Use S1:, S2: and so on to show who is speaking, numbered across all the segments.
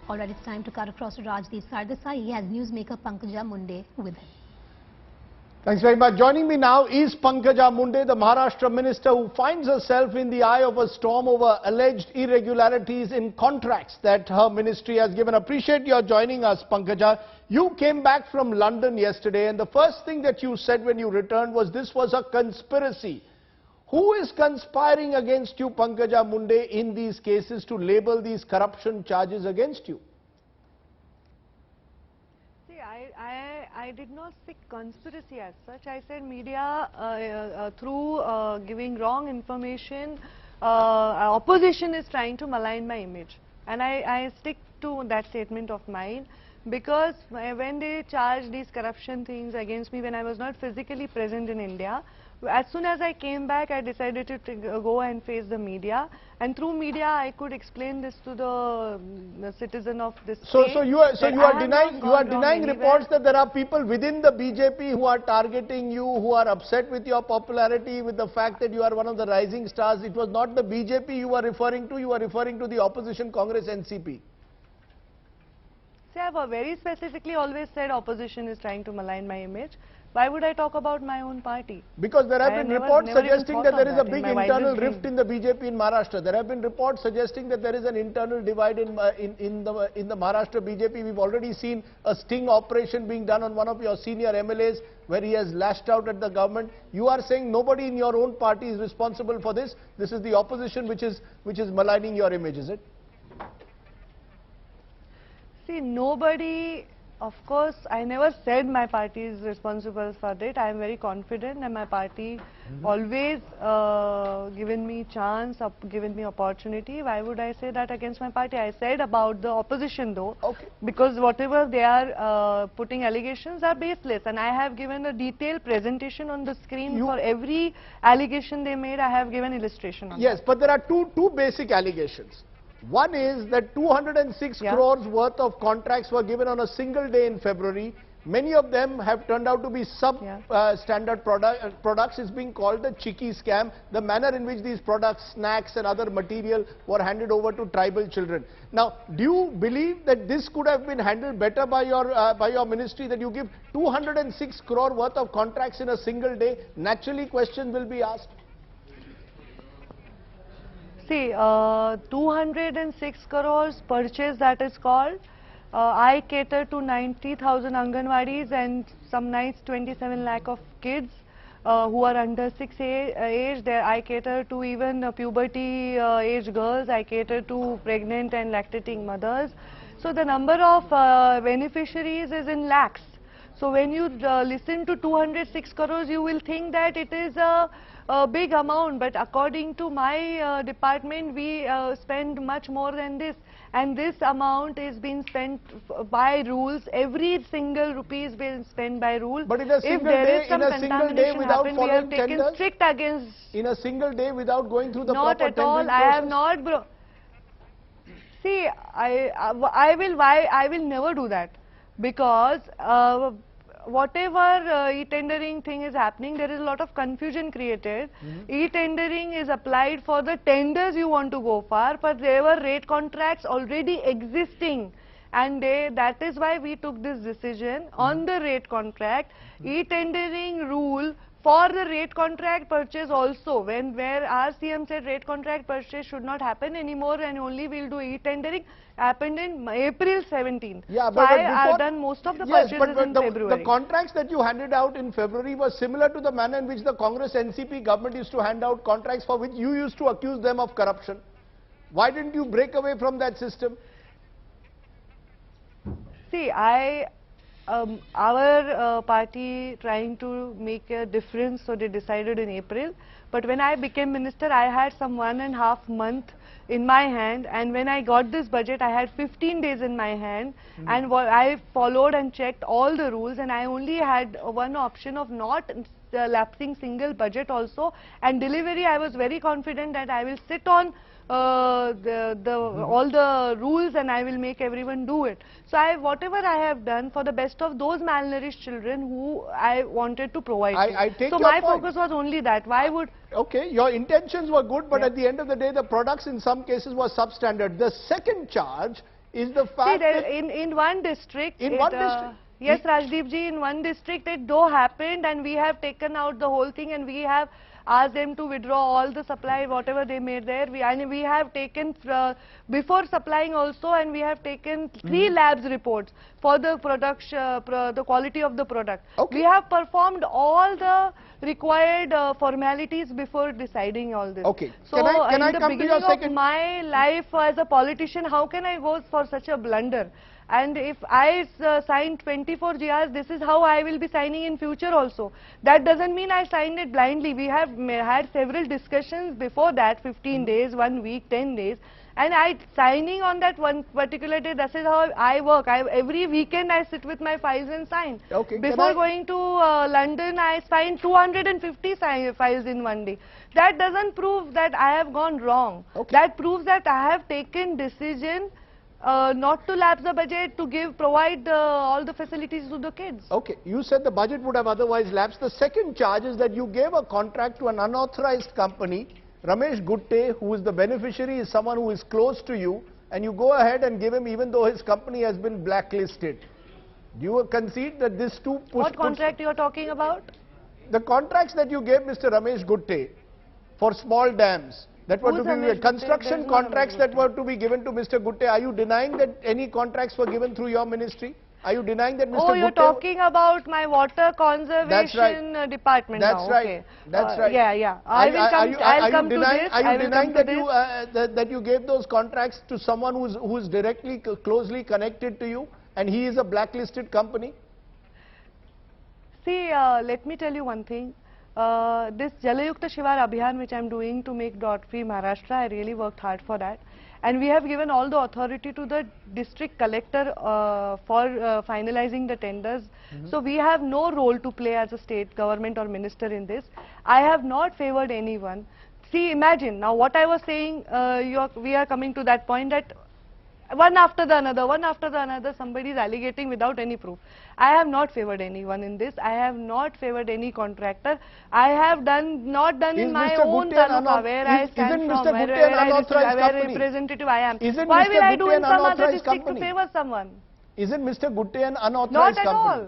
S1: All right, it's time to cut across to Rajdeep Sardesai. He has newsmaker Pankaja Munde with him.
S2: Thanks very much. Joining me now is Pankaja Munde, the Maharashtra minister who finds herself in the eye of a storm over alleged irregularities in contracts that her ministry has given. Appreciate your joining us, Pankaja. You came back from London yesterday and the first thing that you said when you returned was this was a conspiracy. Who is conspiring against you, Pankaja Munde, in these cases to label these corruption charges against you?
S3: See, I did not say conspiracy as such. I said media, through giving wrong information, opposition is trying to malign my image. And I stick to that statement of mine. Because when they charged these corruption things against me when I was not physically present in India, as soon as I came back, I decided to go and face the media, and through media I could explain this to the citizen of this state.
S2: So you are denying reports that there are people within the BJP who are targeting you, who are upset with your popularity, with the fact that you are one of the rising stars. It was not the BJP you were referring to. You were referring to the opposition Congress NCP.
S3: See, I have very specifically always said opposition is trying to malign my image. Why would I talk about my own party?
S2: Because there have been reports suggesting that there is a big internal rift in the BJP in Maharashtra. There have been reports suggesting that there is an internal divide in the Maharashtra BJP. We've already seen a sting operation being done on one of your senior MLAs where he has lashed out at the government. You are saying nobody in your own party is responsible for this. This is the opposition which is maligning your image, is it?
S3: See, nobody, of course, I never said my party is responsible for it. I am very confident and my party always given me chance, given me opportunity. Why would I say that against my party? I said about the opposition though, because whatever they are putting allegations are baseless, and I have given a detailed presentation on the screen for every allegation they made. I have given illustration on
S2: Yes, but there are two basic allegations. One is that 206 crores worth of contracts were given on a single day in February. Many of them have turned out to be sub-standard products. It's being called the Chikki scam, the manner in which these products, snacks and other material were handed over to tribal children. Now, do you believe that this could have been handled better by your ministry, that you give 206 crore worth of contracts in a single day? Naturally, questions will be asked.
S3: See, 206 crores purchase, that is called. I cater to 90,000 Anganwadis and some nights 27 lakh of kids who are under 6 age. There I cater to even puberty age girls. I cater to pregnant and lactating mothers. So the number of beneficiaries is in lakhs. So when you listen to 206 crores, you will think that it is a big amount, but according to my department, we spend much more than this, and this amount is being spent by rules. Every single rupee is being spent by rule.
S2: But in a single day, without
S3: we have taken strict against.
S2: In a single day, without going through the
S3: not
S2: proper
S3: at all. I have not. See, I will never do that, because whatever e-tendering thing is happening, there is a lot of confusion created. E-tendering is applied for the tenders you want to go for, but there were rate contracts already existing, and that is why we took this decision on the rate contract. E-tendering rule for the rate contract purchase also, where our CM said rate contract purchase should not happen anymore and only we'll do e-tendering, happened in April 17th.
S2: Yeah,
S3: so I have done most of the purchases in February.
S2: The contracts that you handed out in February were similar to the manner in which the Congress NCP government used to hand out contracts for which you used to accuse them of corruption. Why didn't you break away from that system?
S3: See, our party trying to make a difference, so they decided in April. But when I became minister, I had some 1.5 months in my hand, and when I got this budget, I had 15 days in my hand, and I followed and checked all the rules, and I only had one option of not lapsing single budget also, and delivery. I was very confident that I will sit on all the rules and I will make everyone do it. So whatever I have done for the best of those malnourished children who I wanted to provide. So my focus was only that. Why would...
S2: Okay, your intentions were good, but at the end of the day, the products in some cases were substandard. The second charge is the
S3: See,
S2: fact that
S3: in one district.
S2: district.
S3: Yes, Rajdeep ji, in one district it though happened, and we have taken out the whole thing, and we have asked them to withdraw all the supply, whatever they made there. We have taken before supplying also, and we have taken 3 labs reports for the production, the quality of the product.
S2: Okay.
S3: We have performed all the required formalities before deciding all this.
S2: Okay.
S3: So
S2: Can I
S3: in the
S2: come to your
S3: beginning
S2: second?
S3: of my life as a politician, how can I go for such a blunder? And if I sign 24 GRs, this is how I will be signing in future also. That doesn't mean I signed it blindly. We have had several discussions before that, 15 days, 1 week, 10 days. And signing on that one particular day, this is how I work. Every weekend I sit with my files and sign.
S2: Okay.
S3: Before going to London, I signed 250 files in one day. That doesn't prove that I have gone wrong.
S2: Okay.
S3: That proves that I have taken decision not to lapse the budget, to provide all the facilities to the kids.
S2: Okay, you said the budget would have otherwise lapsed. The second charge is that you gave a contract to an unauthorized company. Ramesh Gutte, who is the beneficiary, is someone who is close to you, and you go ahead and give him even though his company has been blacklisted. Do you concede that this too
S3: What contract you are talking about?
S2: The contracts that you gave Mr. Ramesh Gutte for small dams, that were
S3: Who's
S2: to be
S3: Ramesh Gutte?
S2: construction
S3: There is no
S2: contracts
S3: Ramesh
S2: that
S3: Gutte.
S2: were to be given to Mr. Gutte. Are you denying that any contracts were given through your ministry? Are you denying that Mr.
S3: Oh, you're
S2: Gutte...
S3: talking about my water conservation department
S2: That's
S3: now.
S2: right.
S3: Okay.
S2: That's right.
S3: Yeah, yeah. I'll come to this.
S2: Are you denying that
S3: this.
S2: that you gave those contracts to someone who is directly closely connected to you, and he is a blacklisted company?
S3: See, let me tell you one thing. This Jalayukta Shivar Abhiyan, which I am doing to make drought-free Maharashtra, I really worked hard for that. And we have given all the authority to the district collector for finalizing the tenders. So we have no role to play as a state government or minister in this. I have not favored anyone. See, imagine, now what I was saying, we are coming to that point that one after the another, somebody is alleging without any proof. I have not favored anyone in this. I have not favored any contractor. I have not done in my own taluka where I stand from, where representative I am. Why will I do in some other district to favor someone?
S2: Isn't Mr. Gutte an unauthorized company?
S3: Not at all.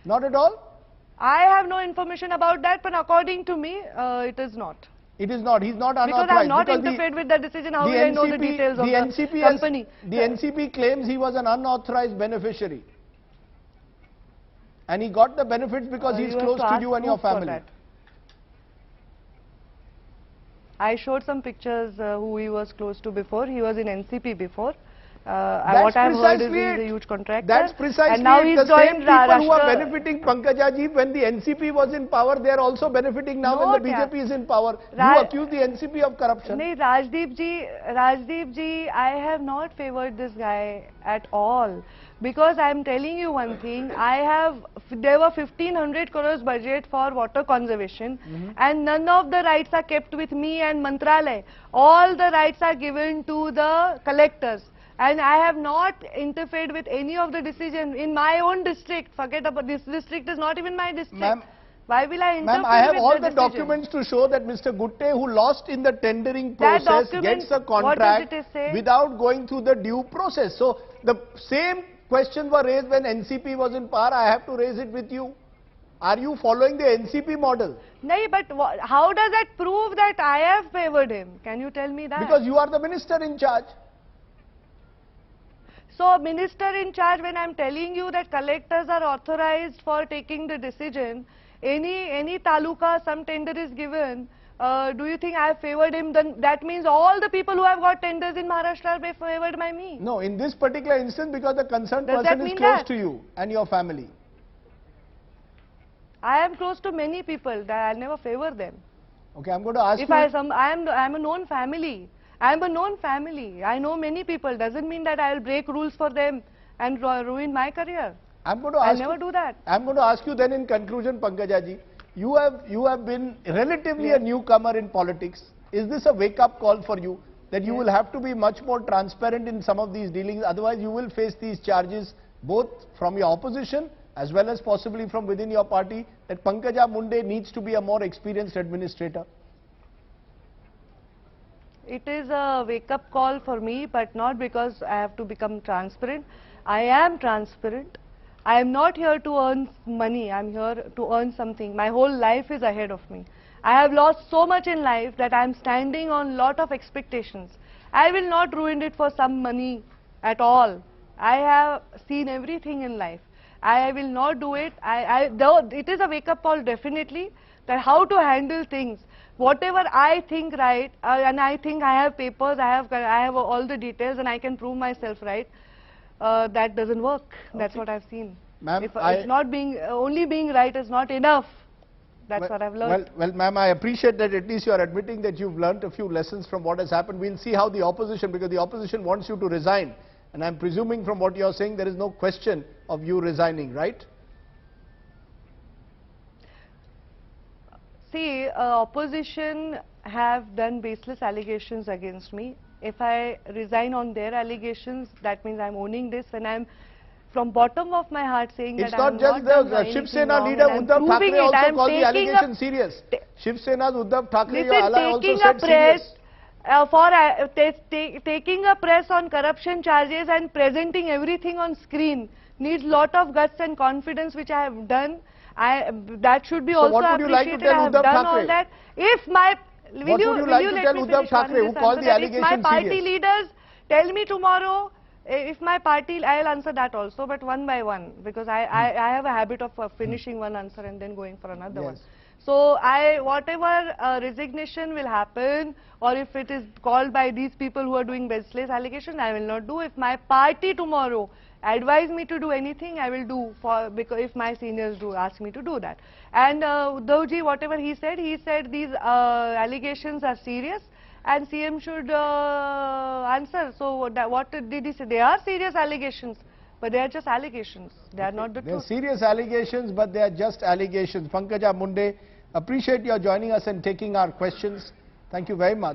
S2: Not at all?
S3: I have no information about that, but according to me, it is not.
S2: It is not. He's not unauthorized.
S3: Because I have not interfered with the decision. How will I know the details of the company?
S2: The NCP claims he was an unauthorized beneficiary. And he got the benefits because he's close to you and your family.
S3: I showed some pictures who he was close to before. He was in NCP before. What I have heard is he's a huge contractor.
S2: That's precisely
S3: and now
S2: it.
S3: He's
S2: The same people who are
S3: Rashtra.
S2: benefiting Pankajaji when the NCP was in power, they are also benefiting now when the BJP is in power. You accuse the NCP of corruption.
S3: No, Rajdeep ji, I have not favored this guy at all. Because I am telling you one thing, there were 1500 crores budget for water conservation, and none of the rights are kept with me and Mantralaya. All the rights are given to the collectors. And I have not interfered with any of the decision in my own district. Forget about this district, is not even my district. Why will I interfere?
S2: Ma'am, I have
S3: with
S2: all
S3: the
S2: the documents to show that Mr. Gutte, who lost in the tendering process, gets a contract without going through the due process. So the same questions were raised when NCP was in power. I have to raise it with you. Are you following the NCP model?
S3: No, but how does that prove that I have favored him? Can you tell me that?
S2: Because you are the minister in charge.
S3: So, minister in charge, when I am telling you that collectors are authorized for taking the decision, any taluka, some tender is given, do you think I have favored him? Then that means all the people who have got tenders in Maharashtra are favored by me.
S2: No, in this particular instance, because the concerned person is close to you and your family.
S3: I am close to many people, that I'll never favor them.
S2: Okay, I'm going to ask you.
S3: I am a known family. I am a known family. I know many people. Doesn't mean that I will break rules for them and ruin my career.
S2: I'm going to ask
S3: I'll never do that.
S2: I'm going to ask you then in conclusion, Pankajaji, you have been relatively a newcomer in politics. Is this a wake-up call for you that you will have to be much more transparent in some of these dealings? Otherwise, you will face these charges both from your opposition as well as possibly from within your party that Pankaja Munde needs to be a more experienced administrator.
S3: It is a wake-up call for me, but not because I have to become transparent. I am transparent. I am not here to earn money. I am here to earn something. My whole life is ahead of me. I have lost so much in life that I am standing on lot of expectations. I will not ruin it for some money at all. I have seen everything in life. I will not do it. Though it is a wake-up call definitely, that how to handle things. Whatever I think right, and I think I have papers, I have all the details, and I can prove myself right. That doesn't work. That's what I've seen.
S2: Ma'am,
S3: It's not being only being right is not enough. That's what I've learned.
S2: Well, ma'am, I appreciate that at least you are admitting that you've learnt a few lessons from what has happened. We'll see how the opposition, because the opposition wants you to resign. And I'm presuming from what you're saying, there is no question of you resigning, right?
S3: See, opposition have done baseless allegations against me. If I resign on their allegations, that means I'm owning this, and I'm from bottom of my heart saying
S2: It's
S3: that
S2: not
S3: I'm
S2: just
S3: not
S2: the Shiv Sena leader Uddhav Thackeray also called the allegation serious. Shiv Sena's Uddhav Thackeray also said serious.
S3: Taking a press on corruption charges and presenting everything on screen needs lot of guts and confidence, which I have done. That should be
S2: So
S3: also
S2: what would you like to
S3: appreciated.
S2: tell
S3: I have
S2: Uddhav
S3: done all
S2: Thackeray?
S3: that. If my
S2: What would you like to tell Uddhav Thackeray, who called the allegation
S3: if my party
S2: serious?
S3: leaders tell me tomorrow, if my party, I'll answer that also, but one by one, because I have a habit of finishing one answer and then going for another one. So whatever resignation will happen, or if it is called by these people who are doing baseless allegations, I will not do. If my party tomorrow advise me to do anything, I will do, because if my seniors ask me to do that. And Uddhavji, whatever he said these allegations are serious and CM should answer. So what did he say? They are serious allegations, but they are just allegations. They are not the
S2: They are
S3: truth.
S2: serious allegations, but they are just allegations. Pankaja Munde, appreciate your joining us and taking our questions. Thank you very much.